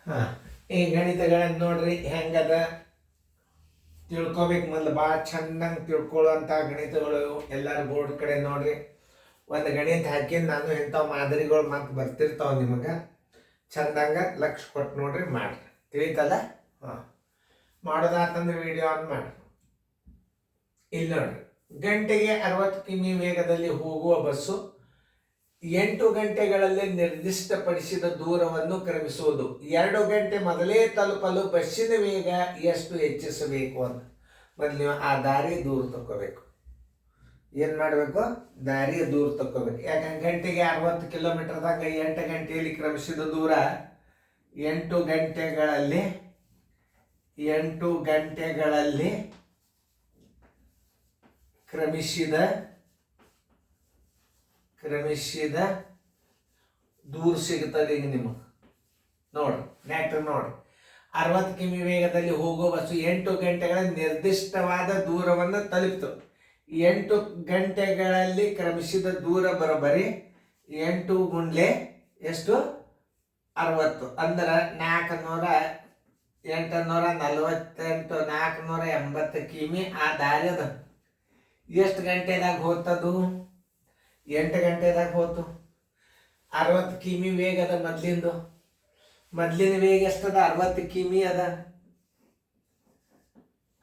ಹಾಂ, ಈ ಗಣಿತಗಳನ್ನ ನೋಡ್ರಿ ಹೆಂಗದ ತಿಳ್ಕೊಬೇಕು. ಮೊದಲು ಭಾಳ ಚೆನ್ನಾಗಿ ತಿಳ್ಕೊಳ್ಳೋಂಥ ಗಣಿತಗಳು ಎಲ್ಲರೂ ಬೋರ್ಡ್ ಕಡೆ ನೋಡ್ರಿ. ಒಂದು ಗಣಿತ ಹಾಕಿದ್ದು ನಾನು ಇಂಥವು ಮಾದರಿಗಳು ಮತ್ತೆ ಬರ್ತಿರ್ತಾವೆ ನಿಮಗೆ. ಚಂದಂಗ ಲಕ್ಷ ಕೊಟ್ಟು ನೋಡ್ರಿ ಮಾಡ್ರಿ. ತಿಳಿತಲ್ಲ? ಹಾಂ, ಮಾಡೋದಾತಂದ್ರೆ ವಿಡಿಯೋ ಆನ್ ಮಾಡ್ರಿ. ಇಲ್ಲಿ ನೋಡ್ರಿ, ಗಂಟೆಗೆ 60 ಕಿಮಿ ವೇಗದಲ್ಲಿ ಹೋಗುವ ಬಸ್ಸು 8 ಗಂಟೆಗಳಲ್ಲಿ ನಿರ್ದಿಷ್ಟಪಡಿಸಿದ ದೂರವನ್ನು ಕ್ರಮಿಸುವುದು. 2 ಗಂಟೆ ಮೊದಲೇ ತಲುಪಲು ಬಸ್ಸಿನ ವೇಗ ಎಷ್ಟು ಹೆಚ್ಚಿಸಬೇಕು ಅಂತ ಮೊದಲು ನೀವು ಆ ದಾರಿ ದೂರ ತಗೋಬೇಕು. ಏನು ಮಾಡಬೇಕು? ದಾರಿಯ ದೂರ ತಗೋಬೇಕು. ಯಾಕಂದ್ರೆ ಗಂಟೆಗೆ 60 ಕಿಲೋಮೀಟರ್ದಾಗ 8 ಗಂಟೆಯಲ್ಲಿ ಕ್ರಮಿಸಿದ ದೂರ 8 ಗಂಟೆಗಳಲ್ಲಿ ಕ್ರಮಿಸಿದ ದೂರ ಸಿಗುತ್ತದೆ. ಈಗ ನಿಮಗೆ ನೋಡ್ರಿ, ನೆಕ್ಸ್ಟ್ ನೋಡ್ರಿ, 60 ಕಿಮಿ ವೇಗದಲ್ಲಿ ಹೋಗುವ ಬಸ್ಸು 8 ಗಂಟೆಗಳ ನಿರ್ದಿಷ್ಟವಾದ ದೂರವನ್ನು ತಲುಪಿತು. 8 ಗಂಟೆಗಳಲ್ಲಿ ಕ್ರಮಿಸಿದ ದೂರ ಬರೋಬ್ಬರಿ 8 ಗುಂಡ್ಲೆ ಎಷ್ಟು? 60 ಅಂದ್ರೆ 848, 480 ಕಿಮಿ ಆ ದಾರಿ ಅದ. ಎಷ್ಟು ಗಂಟೆದಾಗ ಹೋಗ್ತದು? 8 ಗಂಟೆದಾಗ ಹೋತು. 60 ಕಿಮಿ ವೇಗ ಅದ ಮೊದ್ಲಿನ ವೇಗ ಎಷ್ಟದ? 60 ಕಿಮಿ ಅದ.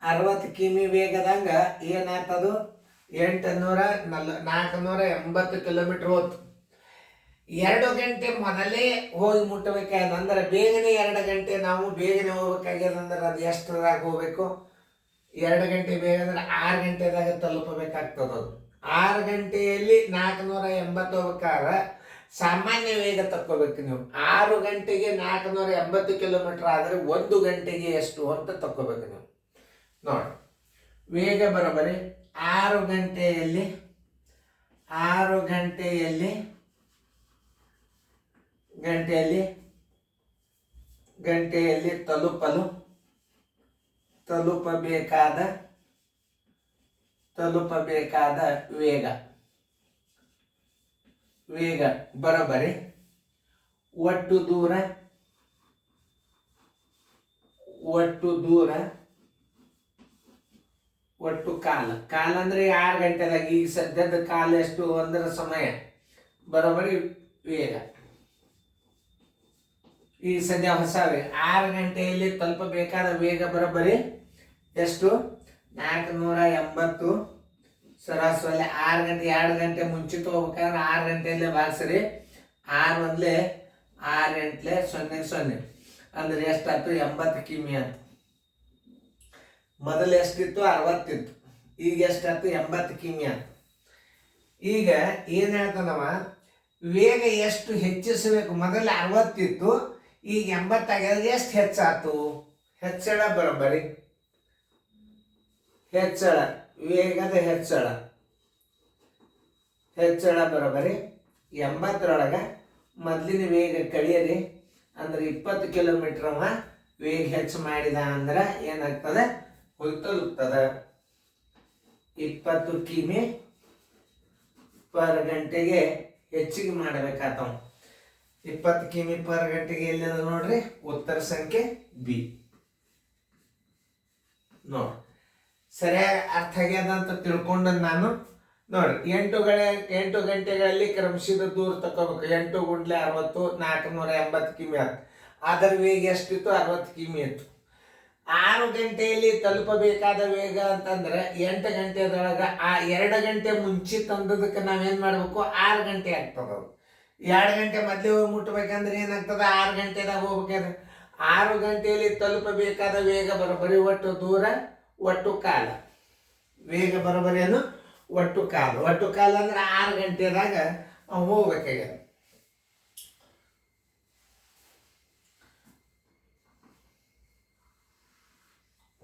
60 ಕಿಮಿ ವೇಗದಂಗ ಏನಾಗ್ತದು? 480 ಕಿಲೋಮೀಟರ್ ಹೋತು. 2 ಗಂಟೆ ಮೊದಲೇ ಹೋಗಿ ಮುಟ್ಟಬೇಕಾದ್ರೆ ಬೇಗನೆ 2 ಗಂಟೆ ನಾವು ಬೇಗನೆ ಹೋಗ್ಬೇಕಾಗ್ಯದಂದ್ರೆ ಅದು ಎಷ್ಟರಾಗ ಹೋಗ್ಬೇಕು? 2 ಗಂಟೆ ಬೇಗ ಅಂದ್ರೆ 6 ಗಂಟೆದಾಗ ತಲುಪಬೇಕಾಗ್ತದ. ಅದು 6 ಗಂಟೆಯಲ್ಲಿ 480 ಹೋಗ್ಬೇಕಾದ್ರೆ ಸಾಮಾನ್ಯ ವೇಗ ತಕ್ಕೋಬೇಕು ನೀವು. 6 ಗಂಟೆಗೆ 480 ಕಿಲೋಮೀಟರ್ ಆದರೆ 1 ಗಂಟೆಗೆ ಎಷ್ಟು ಅಂತ ತಕ್ಕೋಬೇಕು ನೀವು. ನೋಡಿ, ವೇಗ ಬರೋಬ್ಬರಿ 6 ಗಂಟೆಯಲ್ಲಿ ತಲುಪಬೇಕಾದ ವೇಗ ಬರೋಬ್ಬರಿ ಒಟ್ಟು ಕಾಲ ಅಂದ್ರೆ 6 ಗಂಟೆದಾಗ. ಈಗ ಸದ್ಯದ ಕಾಲ ಎಷ್ಟು ಒಂದರ ಸಮಯ ಬರೋಬ್ಬರಿ ವೇಗ. ಈಗ ಸದ್ಯ ಹೊಸ ವೇಗ 6 ಗಂಟೆಯಲ್ಲಿ ತಲುಪಬೇಕಾದ ವೇಗ ಬರೋಬ್ಬರಿ ಎಷ್ಟು? 480 ಸರಾಸರಿ 6 ಗಂಟೆ. 2 ಗಂಟೆ ಮುಂಚಿತ ಹೋಗ್ಬೇಕಾದ್ರೆ 6 ಗಂಟೆಯಲ್ಲೇ ಭಾಗಿಸ್ರಿ. 6 ಒಂದ್ಲೆ 6 ಎಂಟ್ಲೆ 0 ಅಂದ್ರೆ ಎಷ್ಟಾಯ್ತು? 80 ಕಿಮಿ ಅಂತ. ಮೊದಲು ಎಷ್ಟಿತ್ತು? 60 ಇತ್ತು. ಈಗ ಎಷ್ಟಾಯ್ತು? 80 ಕಿಮಿ ಅಂತ. ಈಗ ಏನ್ ಹೇಳ್ತಾನವ? ವೇಗ ಎಷ್ಟು ಹೆಚ್ಚಿಸಬೇಕು? ಮೊದಲು 60 ಇತ್ತು, ಈಗ 80 ಆಗ್ಯದ. ಎಷ್ಟು ಹೆಚ್ಚಾತು? ಹೆಚ್ಚಳ ಬರೋಬ್ಬರಿ ವೇಗದ ಹೆಚ್ಚಳ ಬರೋಬ್ಬರಿ 80ರೊಳಗೆ ಮೊದಲಿನ ವೇಗ ಕಳಿಯರಿ. ಅಂದ್ರೆ 20 ಕಿಲೋಮೀಟರ್ ವೇಗ ಹೆಚ್ಚು ಮಾಡಿದ ಅಂದ್ರೆ ಏನಾಗ್ತದೆ? ತಲುಪ್ತದೆ 20 ಕಿಮಿ ಪರ್ ಗಂಟೆಗೆ ಹೆಚ್ಚಿಗೆ ಮಾಡಬೇಕಾಗ್ತಾವ. 20 ಕಿಮಿ ಪರ್ ಗಂಟೆಗೆ ಎಲ್ಲಿದೆ ನೋಡ್ರಿ? ಉತ್ತರ ಸಂಖ್ಯೆ ಬಿ. ನೋಡಿ, ಸರಿಯಾಗಿ ಅರ್ಥ ಆಗ್ಯದ ಅಂತ ತಿಳ್ಕೊಂಡ ನಾನು. ನೋಡಿ, 8 ಗಂಟೆಗಳಲ್ಲಿ ಕ್ರಮಿಸಿದ ದೂರ ತಗೋಬೇಕು. 8 ಗುಂಡ್ಲೆ 60, 480 ಕಿಮಿ ಆಯ್ತು. ಅದರ ವೇಗ ಎಷ್ಟಿತ್ತು? 60 ಕಿಮಿ ಇತ್ತು. 6 ಗಂಟೆಯಲ್ಲಿ ತಲುಪಬೇಕಾದ ವೇಗ ಅಂತಂದ್ರೆ 8 ಗಂಟೆದೊಳಗೆ ಆ 2 ಗಂಟೆ ಮುಂಚೆ ತಂದದಕ್ಕೆ ನಾವೇನ್ ಮಾಡ್ಬೇಕು? 6 ಗಂಟೆ ಆಗ್ತದ. 2 ಗಂಟೆ ಮೊದಲೇ ಹೋಗಿ ಮುಟ್ಟಬೇಕಂದ್ರೆ ಏನಾಗ್ತದ? 6 ಗಂಟೆದಾಗ ಹೋಗ್ಬೇಕಾದ್ರೆ 6 ಗಂಟೆಯಲ್ಲಿ ತಲುಪಬೇಕಾದ ವೇಗ ಬರೋಬ್ಬರಿ ಒಟ್ಟು ದೂರ ಒಟ್ಟು ಕಾಲ. ವೇಗ ಬರೋಬ್ಬರಿ ಏನು? ಒಟ್ಟು ಕಾಲ ಅಂದ್ರೆ 6 ಗಂಟೆದಾಗ ಹೋಗ್ಬೇಕಾಗ್ಯದ.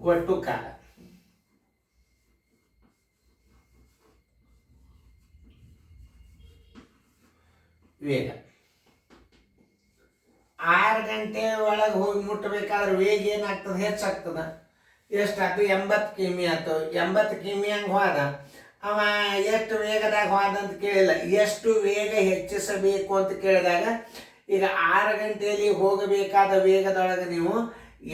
ಒಟ್ಟು ಕಾಲ ವೇಗ 6 ಗಂಟೆ ಒಳಗೆ ಹೋಗಿ ಮುಟ್ಟಬೇಕಾದ್ರೆ ವೇಗ ಏನಾಗ್ತದೆ? ಹೆಚ್ಚಾಗ್ತದ. ಎಷ್ಟಾಗ್ತದೆ? 80 ಕಿಮಿ ಆಯ್ತು. 80 ಕಿಮಿ ಹಂಗೆ ಹೋದ. ಅವ ಎಷ್ಟು ವೇಗದಾಗ ಹೋದ ಅಂತ ಕೇಳಿಲ್ಲ. ಎಷ್ಟು ವೇಗ ಹೆಚ್ಚಿಸಬೇಕು ಅಂತ ಕೇಳಿದಾಗ ಈಗ 6 ಗಂಟೆಯಲ್ಲಿ ಹೋಗಬೇಕಾದ ವೇಗದೊಳಗೆ ನೀವು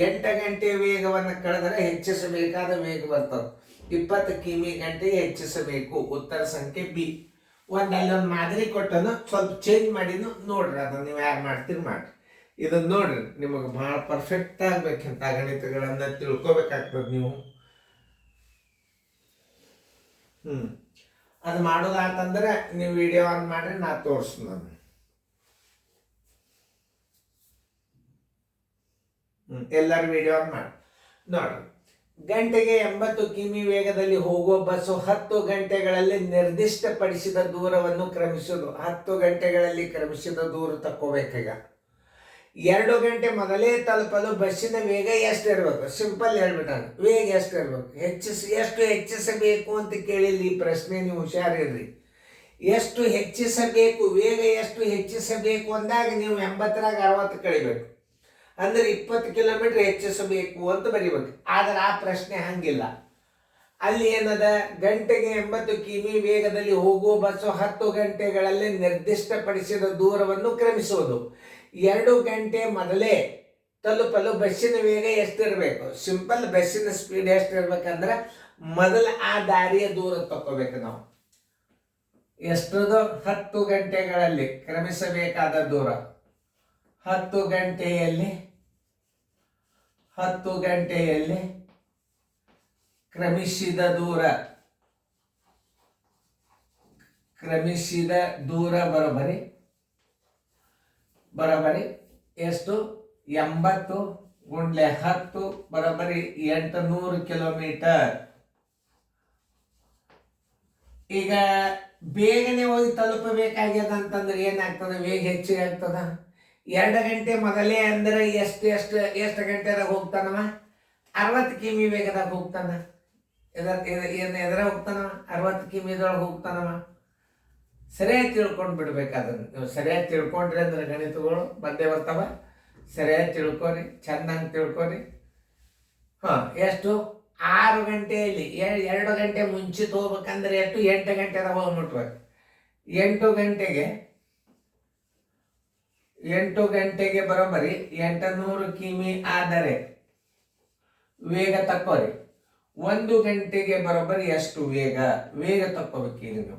8 ಗಂಟೆ ವೇಗವನ್ನು ಕಳೆದರೆ ಹೆಚ್ಚಿಸಬೇಕಾದ ವೇಗ ಬರ್ತದೆ. 20 ಕಿಮಿ ಗಂಟೆಗೆ ಹೆಚ್ಚಿಸಬೇಕು. ಉತ್ತರ ಸಂಖ್ಯೆ ಬಿ. ಅಲ್ಲೊಂದು ಮಾದರಿ ಕೊಟ್ಟನು, ಸ್ವಲ್ಪ ಚೇಂಜ್ ಮಾಡಿನು ನೋಡ್ರಿ. ಅದನ್ನು ನೀವು ಯಾರು ಮಾಡ್ತೀರಿ ಮಾಡ್ರಿ. ಇದನ್ನ ನೋಡ್ರಿ, ನಿಮಗೆ ಬಹಳ ಪರ್ಫೆಕ್ಟ್ ಆಗ್ಬೇಕಂತ ಗಣಿತಗಳನ್ನ ತಿಳ್ಕೊಬೇಕಾಗ್ತದೆ ನೀವು. ಅದು ಮಾಡೋದಾತಂದ್ರೆ ನೀವು ವಿಡಿಯೋ ಆನ್ ಮಾಡ್ರಿ, ನಾ ತೋರಿಸ್ತೀನಿ. ನಾನು ಎಲ್ಲರೂ ವಿಡಿಯೋ ಆನ್ ಮಾಡಿ ನೋಡ್ರಿ. ಗಂಟೆಗೆ 80 ಕಿಮಿ ವೇಗದಲ್ಲಿ ಹೋಗುವ ಬಸ್ಸು 10 ಗಂಟೆಗಳಲ್ಲಿ ನಿರ್ದಿಷ್ಟಪಡಿಸಿದ ದೂರವನ್ನು ಕ್ರಮಿಸುವುದು. 10 ಗಂಟೆಗಳಲ್ಲಿ ಕ್ರಮಿಸಿದ ದೂರ ತಕ್ಕೋಬೇಕೀಗ. 2 ಗಂಟೆ ಮೊದಲೇ ತಲುಪಲು ಬಸ್ಸಿನ ವೇಗ ಎಷ್ಟು ಇರಬೇಕು? ಸಿಂಪಲ್ ಹೇಳ್ಬಿಟ್ಟಾನ, ವೇಗ ಎಷ್ಟು ಇರಬೇಕು? ಎಷ್ಟು ಹೆಚ್ಚಿಸಬೇಕು ಅಂತ ಕೇಳಿಲ್ಲ ಈ ಪ್ರಶ್ನೆ. ನೀವು ಹುಷಾರಿರ್ರಿ. ಎಷ್ಟು ಹೆಚ್ಚಿಸಬೇಕು, ವೇಗ ಎಷ್ಟು ಹೆಚ್ಚಿಸಬೇಕು ಅಂದಾಗ ನೀವು 80ರಾಗ 60 ಕಳಿಬೇಕು. ಅಂದ್ರೆ 20 ಕಿಲೋಮೀಟರ್ ಹೆಚ್ಚಿಸಬೇಕು ಅಂತ ಬರೀಬೇಕು. ಆದ್ರೆ ಆ ಪ್ರಶ್ನೆ ಹಂಗಿಲ್ಲ. ಅಲ್ಲಿ ಏನದ, ಗಂಟೆಗೆ 80 ಕಿಮಿ ವೇಗದಲ್ಲಿ ಹೋಗುವ ಬಸ್ಸು 10 ಗಂಟೆಗಳಲ್ಲಿ ನಿರ್ದಿಷ್ಟಪಡಿಸಿದ ದೂರವನ್ನು ಕ್ರಮಿಸುವುದು. 2 ಗಂಟೆ ಮೊದಲೇ ತಲುಪಲು ಬಸ್ಸಿನ ವೇಗ ಎಷ್ಟಿರಬೇಕು? ಸಿಂಪಲ್, ಬಸ್ಸಿನ ಸ್ಪೀಡ್ ಎಷ್ಟಿರ್ಬೇಕಂದ್ರೆ ಮೊದಲ ಆ ದಾರಿಯ ದೂರ ತಕ್ಕೋಬೇಕು ನಾವು. ಎಷ್ಟದು? 10 ಗಂಟೆಗಳಲ್ಲಿ ಕ್ರಮಿಸಬೇಕಾದ ದೂರ. 10 ಗಂಟೆಯಲ್ಲಿ ಕ್ರಮಿಸಿದ ದೂರ ಬರೋಬರಿ ಎಷ್ಟು? 80 ಗುಂಡ್ಲೆ 10 ಬರೋಬರಿ 800 ಕಿಲೋಮೀಟರ್. ಈಗ ಬೇಗನೆ ಹೋಗಿ ತಲುಪಬೇಕಾಗ್ಯದ ಅಂತಂದ್ರೆ ಏನಾಗ್ತದೆ? ವೇಗ ಹೆಚ್ಚಿಗೆ ಆಗ್ತದ. 2 ಗಂಟೆ ಮೊದಲೇ ಅಂದ್ರೆ ಎಷ್ಟು ಗಂಟೆದಾಗ ಹೋಗ್ತಾನವ? 60 ಕಿಮಿ ವೇಗದಾಗ ಹೋಗ್ತಾನ. ಎದ್ರ ಹೋಗ್ತಾನವ? 60 ಕಿಮಿದೊಳಗೆ ಹೋಗ್ತಾನವ. ಸರಿಯಾಗಿ ತಿಳ್ಕೊಂಡು ಬಿಡ್ಬೇಕಾದನ್ನು. ನೀವು ಸರಿಯಾಗಿ ತಿಳ್ಕೊಂಡ್ರಿ ಅಂದ್ರೆ ಗಣಿತಗಳು ಬಂದೇ ಬರ್ತಾವ. ಸರಿಯಾಗಿ ತಿಳ್ಕೊರಿ, ಚೆನ್ನಾಗಿ ತಿಳ್ಕೊರಿ. ಎಷ್ಟು? 6 ಗಂಟೆಯಲ್ಲಿ 2 ಗಂಟೆ ಮುಂಚಿತ ಹೋಗ್ಬೇಕಂದ್ರೆ ಎಷ್ಟು? 8 ಗಂಟೆದಾಗ ಹೋಗಿ ಮುಟ್ಬೇಕು. 8 ಗಂಟೆಗೆ ಬರೋಬರಿ 800 ಕಿಮಿ ಆದರೆ ವೇಗ ತಕ್ಕೋರಿ. 1 ಗಂಟೆಗೆ ಬರೋಬರಿ ಎಷ್ಟು ವೇಗ ತಕ್ಕೋಬೇಕೀಗ ನೀವು.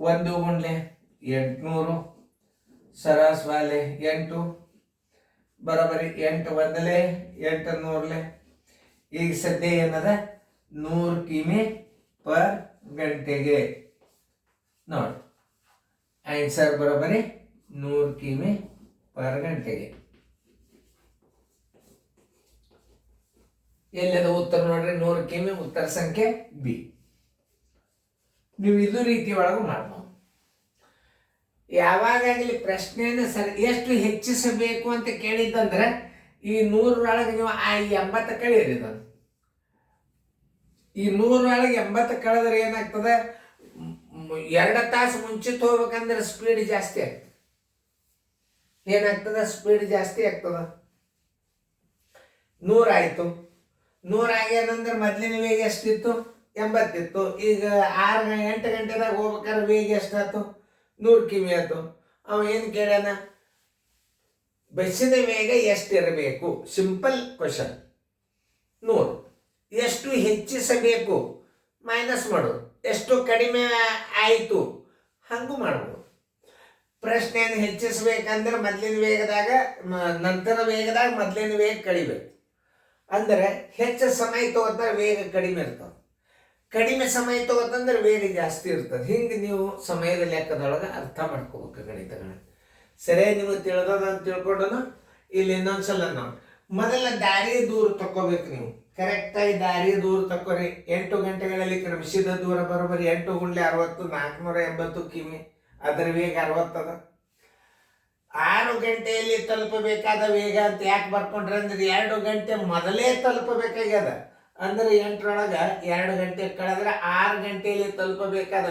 1 ಗುಂಡ್ಲೆ 800 ಸರಾಸವಾಲೆ 8 ಬರೋಬರಿ 8 ಒಂದಲೇ 800. ಈಗ ಸದ್ಯ ಏನದ? 100 ಕಿಮಿ ಪರ್ ಗಂಟೆಗೆ ನೋಡಿ. ಆನ್ಸರ್ ಬರೋಬರಿ 100 ಕಿಮಿ ಪರ್ ಗಂಟೆಗೆ. ಎಲ್ಲದ ಉತ್ತರ ನೋಡ್ರಿ? 100 ಕಿಮಿ. ಉತ್ತರ ಸಂಖ್ಯೆ ಬಿ. ನೀವು ಇದು ರೀತಿ ಒಳಗೂ ಮಾಡ್ಬೋದು. ಯಾವಾಗಲಿ ಪ್ರಶ್ನೆಯನ್ನು ಎಷ್ಟು ಹೆಚ್ಚಿಸಬೇಕು ಅಂತ ಕೇಳಿದ್ದಂದ್ರೆ ಈ 100ರೊಳಗೆ ನೀವು 80 ಕಳೀರಿ. ನಾನು ಈ 100ರೊಳಗೆ 80 ಕಳೆದ್ರೆ ಏನಾಗ್ತದೆ? 2 ತಾಸು ಮುಂಚಿತ ಹೋಗ್ಬೇಕಂದ್ರೆ ಸ್ಪೀಡ್ ಜಾಸ್ತಿ ಆಗ್ತದೆ. ಏನಾಗ್ತದ? ಸ್ಪೀಡ್ ಜಾಸ್ತಿ ಆಗ್ತದ. 100 ಆಯ್ತು. 100 ಆಗ್ಯಾನಂದ್ರೆ ಮೊದಲಿನ ವೇಗ ಎಷ್ಟಿತ್ತು? 80 ಇತ್ತು. ಈಗ 8 ಗಂಟೆದಾಗ ಹೋಗ್ಬೇಕಾದ್ರೆ ವೇಗ ಎಷ್ಟಾಯ್ತು? 100 ಕಿಮಿ ಆಯ್ತು. ಅವ ಏನು ಕೇಳ್ಯಾನ? ಬಸ್ಸಿನ ವೇಗ ಎಷ್ಟಿರಬೇಕು? Simple question. 100 ಎಷ್ಟು ಹೆಚ್ಚಿಸಬೇಕು? ಮೈನಸ್ ಮಾಡೋದು. ಎಷ್ಟು ಕಡಿಮೆ ಆಯಿತು? ಹಂಗೂ ಮಾಡ್ಬೋದು. ಪ್ರಶ್ನೆಯನ್ನು ಹೆಚ್ಚಿಸಬೇಕಂದ್ರೆ ಮೊದಲಿನ ವೇಗದಾಗ ನಂತರ ವೇಗದಾಗ ಮೊದಲಿನ ವೇಗ ಕಡಿಬೇಕು. ಅಂದರೆ ಹೆಚ್ಚು ಸಮಯ ತಗೋತಾರೆ ವೇಗ ಕಡಿಮೆ ಇರ್ತದೆ. ಕಡಿಮೆ ಸಮಯ ತಗೋತಂದ್ರೆ ವೇಗ ಜಾಸ್ತಿ ಇರ್ತದೆ. ಹಿಂಗೆ ನೀವು ಸಮಯದ ಲೆಕ್ಕದೊಳಗೆ ಅರ್ಥ ಮಾಡ್ಕೋಬೇಕು ಗಣಿತಗಳನ್ನ. ಸರಿಯಾಗಿ ನಿಮಗೆ ತಿಳಿದೋದಂತ ತಿಳ್ಕೊಂಡನು. ಇಲ್ಲಿ ಇನ್ನೊಂದ್ಸಲ ನಾವು ಮೊದಲ ದಾರಿಯ ದೂರ ತಕ್ಕೋಬೇಕು. ನೀವು ಕರೆಕ್ಟಾಗಿ ದಾರಿಯ ದೂರ ತಕ್ಕೋರಿ. 8 ಗಂಟೆಗಳಲ್ಲಿ ಕ್ರಮಿಸಿದ ದೂರ ಬರೋಬರಿ 8 ಗುಂಡ್ಲೆ 60 480 ಕಿಮಿ. ಅದರ ವೇಗ 60 ಅದ. 6 ಗಂಟೆಯಲ್ಲಿ ತಲುಪಬೇಕಾದ ವೇಗ ಅಂತ ಯಾಕೆ ಬರ್ಕೊಂಡ್ರೆ ಅಂದ್ರೆ 2 ಗಂಟೆ ಮೊದಲೇ ತಲುಪಬೇಕಾಗ್ಯದ. ಅಂದ್ರೆ 8ರೊಳಗೆ 2 ಗಂಟೆ ಕಳೆದ್ರೆ 6 ಗಂಟೆಯಲ್ಲಿ ತಲುಪಬೇಕಾದ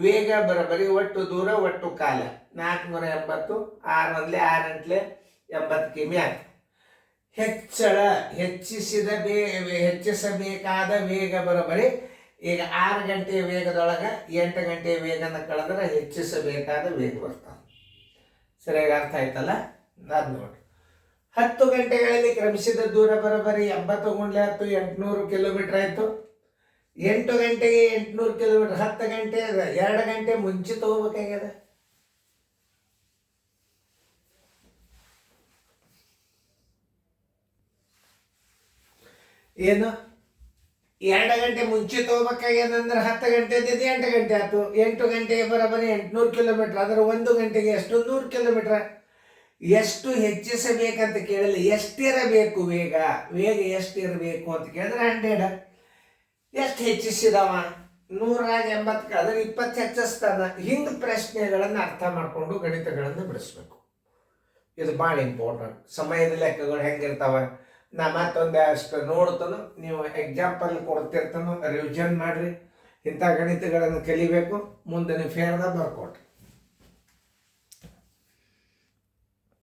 ವೇಗ ಬರೋಬರಿ ಒಟ್ಟು ದೂರ ಒಟ್ಟು ಕಾಲ 480. 6 ಒಂದ್ಲೆ 6 ಗಂಟ್ಲೆ 80 ಕಿಮಿ ಆಯ್ತು. ಹೆಚ್ಚಿಸಬೇಕಾದ ವೇಗ ಬರೋಬರಿ ಈಗ 6 ಗಂಟೆಯ ವೇಗದೊಳಗೆ 8 ಗಂಟೆಯ ವೇಗನ ಕಳೆದ್ರೆ ಹೆಚ್ಚಿಸಬೇಕಾದ ವೇಗ ಬರ್ತಾವೆ. ಸರಿಯಾಗಿ ಅರ್ಥ ಆಯ್ತಲ್ಲ? ಅದು ನೋಡಿ 10 ಗಂಟೆಗಳಲ್ಲಿ ಕ್ರಮಿಸಿದ ದೂರ ಬರೋಬ್ಬರಿ 80 ಗುಂಡ್ಲೆ 10 800 ಕಿಲೋಮೀಟರ್ ಆಯಿತು. 8 ಗಂಟೆಗೆ 800 ಕಿಲೋಮೀಟರ್, 10 ಗಂಟೆ 2 ಗಂಟೆ ಮುಂಚೆ ತಗೋಬೇಕಾಗ್ಯದ. ಏನು 2 ಗಂಟೆ ಮುಂಚೆ ತಗೋಬೇಕಾಗ್ಯದಂದ್ರೆ 10 ಗಂಟೆ ಇದ್ದಿದ್ದು 8 ಗಂಟೆ ಆಯ್ತು. 8 ಗಂಟೆಗೆ ಬರೋಬ್ಬರಿ 800 ಕಿಲೋಮೀಟರ್, ಅದರ 1 ಗಂಟೆಗೆ ಎಷ್ಟು 100 ಕಿಲೋಮೀಟರ್. ಎಷ್ಟು ಹೆಚ್ಚಿಸಬೇಕಂತ ಕೇಳಲಿ, ಎಷ್ಟಿರಬೇಕು ವೇಗ, ವೇಗ ಎಷ್ಟಿರಬೇಕು ಅಂತ ಕೇಳಿದ್ರೆ 100. ಎಷ್ಟು ಹೆಚ್ಚಿಸಿದವ 180, ಅದರ 20 ಹೆಚ್ಚಿಸ್ತಾನ. ಹಿಂಗೆ ಪ್ರಶ್ನೆಗಳನ್ನು ಅರ್ಥ ಮಾಡಿಕೊಂಡು ಗಣಿತಗಳನ್ನು ಬಿಡಿಸ್ಬೇಕು. ಇದು ಭಾಳ ಇಂಪಾರ್ಟೆಂಟ್. ಸಮಯದ ಲೆಕ್ಕಗಳು ಹೆಂಗಿರ್ತಾವ ನಾ ಮತ್ತೊಂದು ಅಷ್ಟು ನೋಡ್ತಾನು, ನೀವು ಎಕ್ಸಾಂಪಲ್ ಕೊಡ್ತಿರ್ತಾನೋ ರಿವಿಷನ್ ಮಾಡಿರಿ. ಇಂಥ ಗಣಿತಗಳನ್ನು ಕಲಿಬೇಕು, ಮುಂದೆ ನೀವು ಫೇರ್ದಾಗ ಬರ್ಕೊಟ್ರಿ.